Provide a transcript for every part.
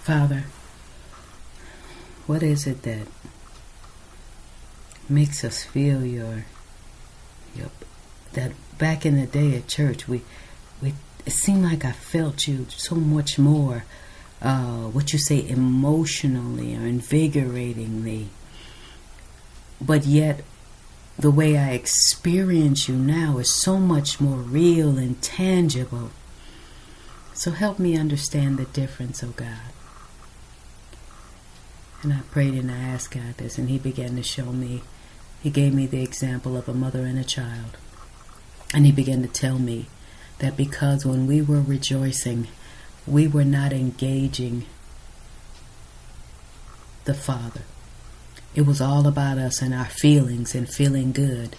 Father, what is it that makes us feel that back in the day at church, it seemed like I felt you so much more, what you say, emotionally or invigoratingly. But yet, the way I experience you now is so much more real and tangible. So help me understand the difference, oh God. And I prayed and I asked God this, and He began to show me. He gave me the example of a mother and a child. And He began to tell me that because when we were rejoicing, we were not engaging the Father. It was all about us and our feelings and feeling good.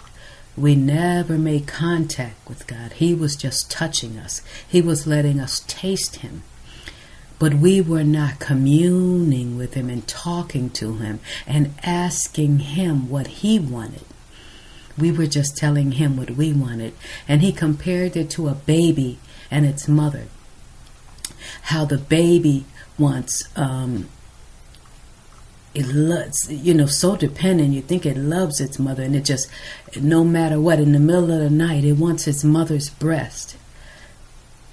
We never made contact with God. He was just touching us. He was letting us taste Him. But we were not communing with Him and talking to Him and asking Him what He wanted. We were just telling Him what we wanted. And He compared it to a baby and its mother. How the baby wants, it loves, so dependent. You think it loves its mother, and it just, no matter what, in the middle of the night, it wants its mother's breast.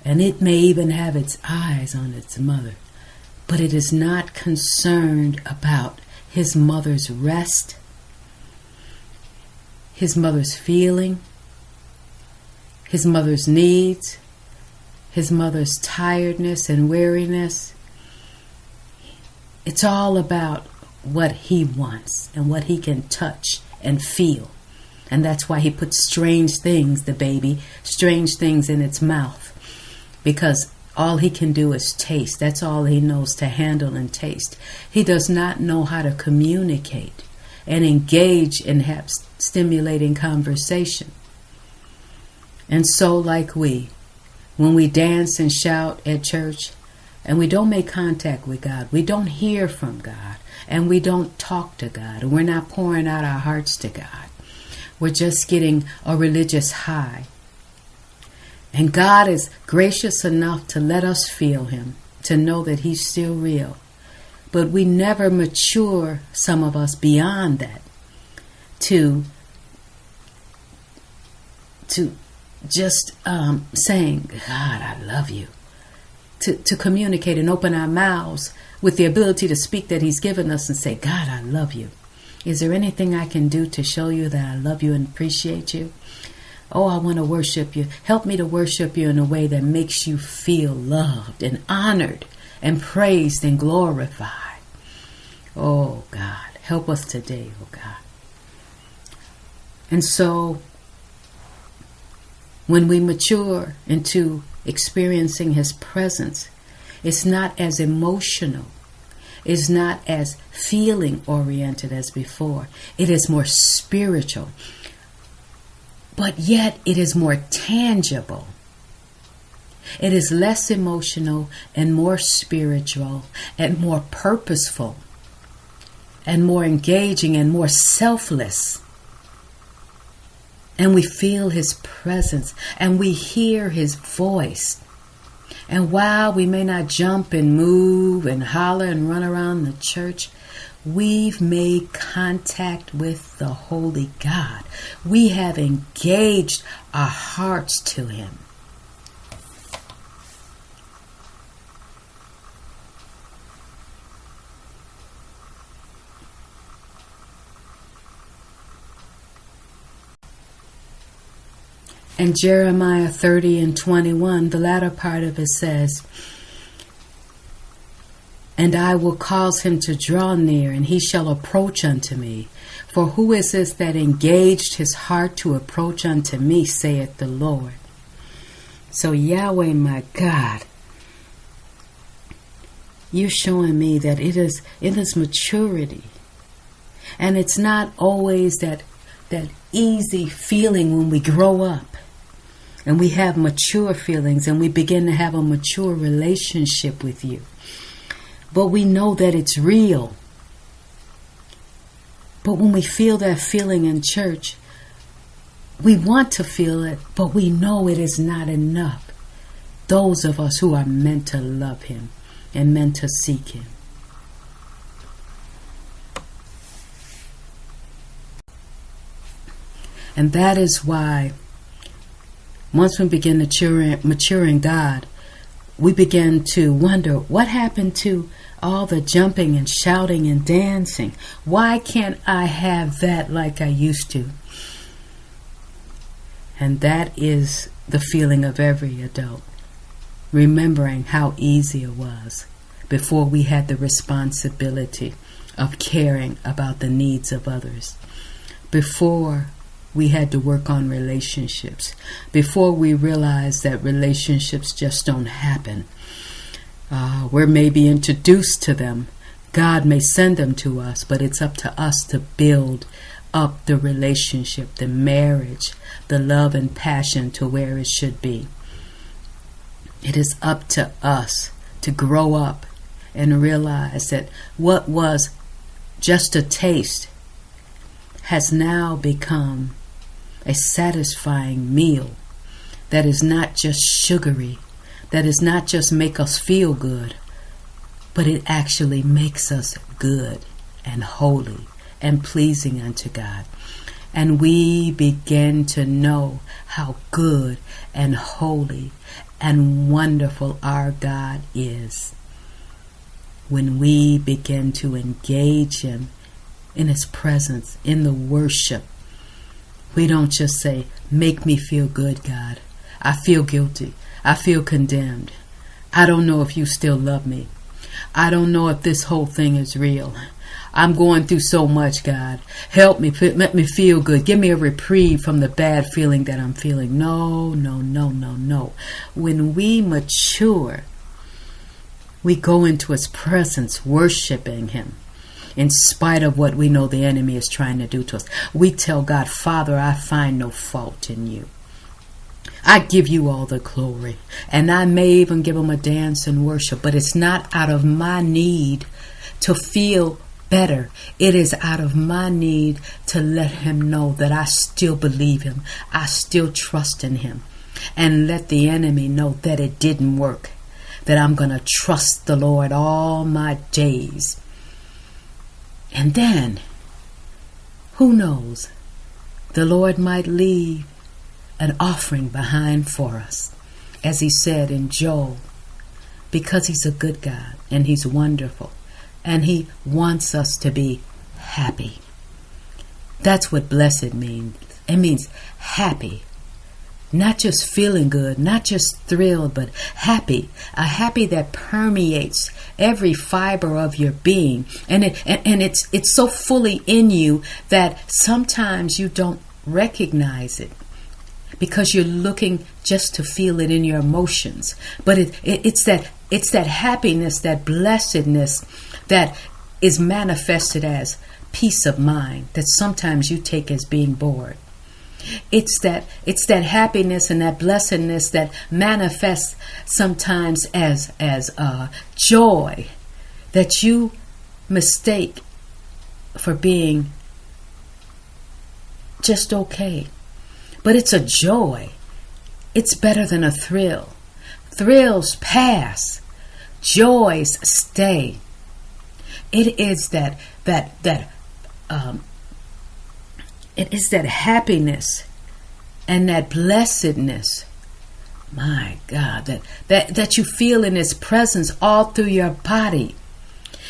And it may even have its eyes on its mother. But it is not concerned about his mother's rest, his mother's feeling, his mother's needs, his mother's tiredness and weariness. It's all about what he wants and what he can touch and feel. And that's why he puts strange things, the baby, strange things in its mouth. Because all he can do is taste. That's all he knows to handle and taste. He does not know how to communicate and engage and have stimulating conversation. And so like when we dance and shout at church and we don't make contact with God, we don't hear from God, and we don't talk to God, and we're not pouring out our hearts to God. We're just getting a religious high. And God is gracious enough to let us feel Him, to know that He's still real. But we never mature, some of us, beyond that, to just saying, God, I love you. To communicate and open our mouths with the ability to speak that He's given us and say, God, I love you. Is there anything I can do to show you that I love you and appreciate you? Oh, I want to worship you. Help me to worship you in a way that makes you feel loved and honored and praised and glorified. Oh, God, help us today, oh, God. And so, when we mature into experiencing His presence, it's not as emotional. It's not as feeling oriented as before. It is more spiritual. But yet it is more tangible. It is less emotional and more spiritual and more purposeful and more engaging and more selfless. And we feel His presence and we hear His voice. And while we may not jump and move and holler and run around the church, we've made contact with the Holy God. We have engaged our hearts to Him. And Jeremiah 30:21, the latter part of it says, and I will cause him to draw near, and he shall approach unto me. For who is this that engaged his heart to approach unto me, saith the Lord. So Yahweh, my God, you're showing me that it is maturity. And it's not always that easy feeling when we grow up. And we have mature feelings and we begin to have a mature relationship with you. But we know that it's real. But when we feel that feeling in church, we want to feel it, but we know it is not enough. Those of us who are meant to love Him and meant to seek him. And that is why once we begin to mature in God, we begin to wonder, what happened to all the jumping and shouting and dancing? Why can't I have that like I used to? And that is the feeling of every adult, remembering how easy it was before we had the responsibility of caring about the needs of others, before we had to work on relationships, before we realized that relationships just don't happen. We're maybe introduced to them. God may send them to us, but it's up to us to build up the relationship, the marriage, the love and passion to where it should be. It is up to us to grow up and realize that what was just a taste has now become a satisfying meal that is not just sugary, that is not just make us feel good, but it actually makes us good and holy and pleasing unto God. And we begin to know how good and holy and wonderful our God is when we begin to engage him in his presence, in the worship. We don't just say, make me feel good, God. I feel guilty. I feel condemned. I don't know if you still love me. I don't know if this whole thing is real. I'm going through so much, God. Help me. Let me feel good. Give me a reprieve from the bad feeling that I'm feeling. No, no, no, no, no. When we mature, we go into his presence worshiping him. In spite of what we know the enemy is trying to do to us, we tell God, Father, I find no fault in you. I give you all the glory. And I may even give him a dance and worship, but it's not out of my need to feel better. It is out of my need to let him know that I still believe him. I still trust in him. And let the enemy know that it didn't work, that I'm going to trust the Lord all my days. And then, who knows, the Lord might leave an offering behind for us, as he said in Joel, because he's a good God and he's wonderful and he wants us to be happy. That's what blessed means. It means happy. Not just feeling good, not just thrilled, but happy. A happy that permeates every fiber of your being. And it's so fully in you that sometimes you don't recognize it because you're looking just to feel it in your emotions. But it's that happiness, that blessedness that is manifested as peace of mind that sometimes you take as being bored. It's that happiness and that blessedness that manifests sometimes as joy that you mistake for being just okay. But it's a joy. It's better than a thrill. Thrills pass. Joys stay. It is that happiness and that blessedness, my God, that you feel in his presence all through your body.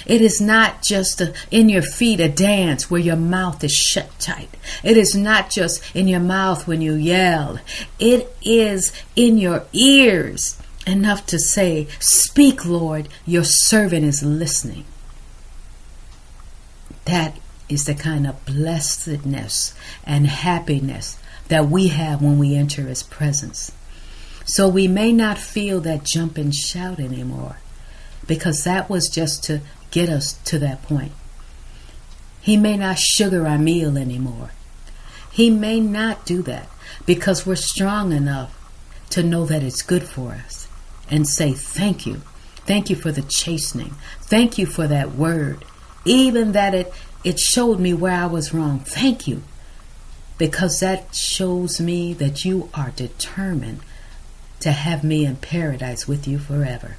It is not just in your feet a dance where your mouth is shut tight. It is not just in your mouth when you yell. It is in your ears enough to say, speak, Lord, your servant is listening. That is the kind of blessedness and happiness that we have when we enter his presence. So we may not feel that jump and shout anymore, because that was just to get us to that point. He may not sugar our meal anymore. He may not do that because we're strong enough to know that it's good for us and say thank you. Thank you for the chastening. Thank you for that word. Even that it showed me where I was wrong. Thank you. Because that shows me that you are determined to have me in paradise with you forever.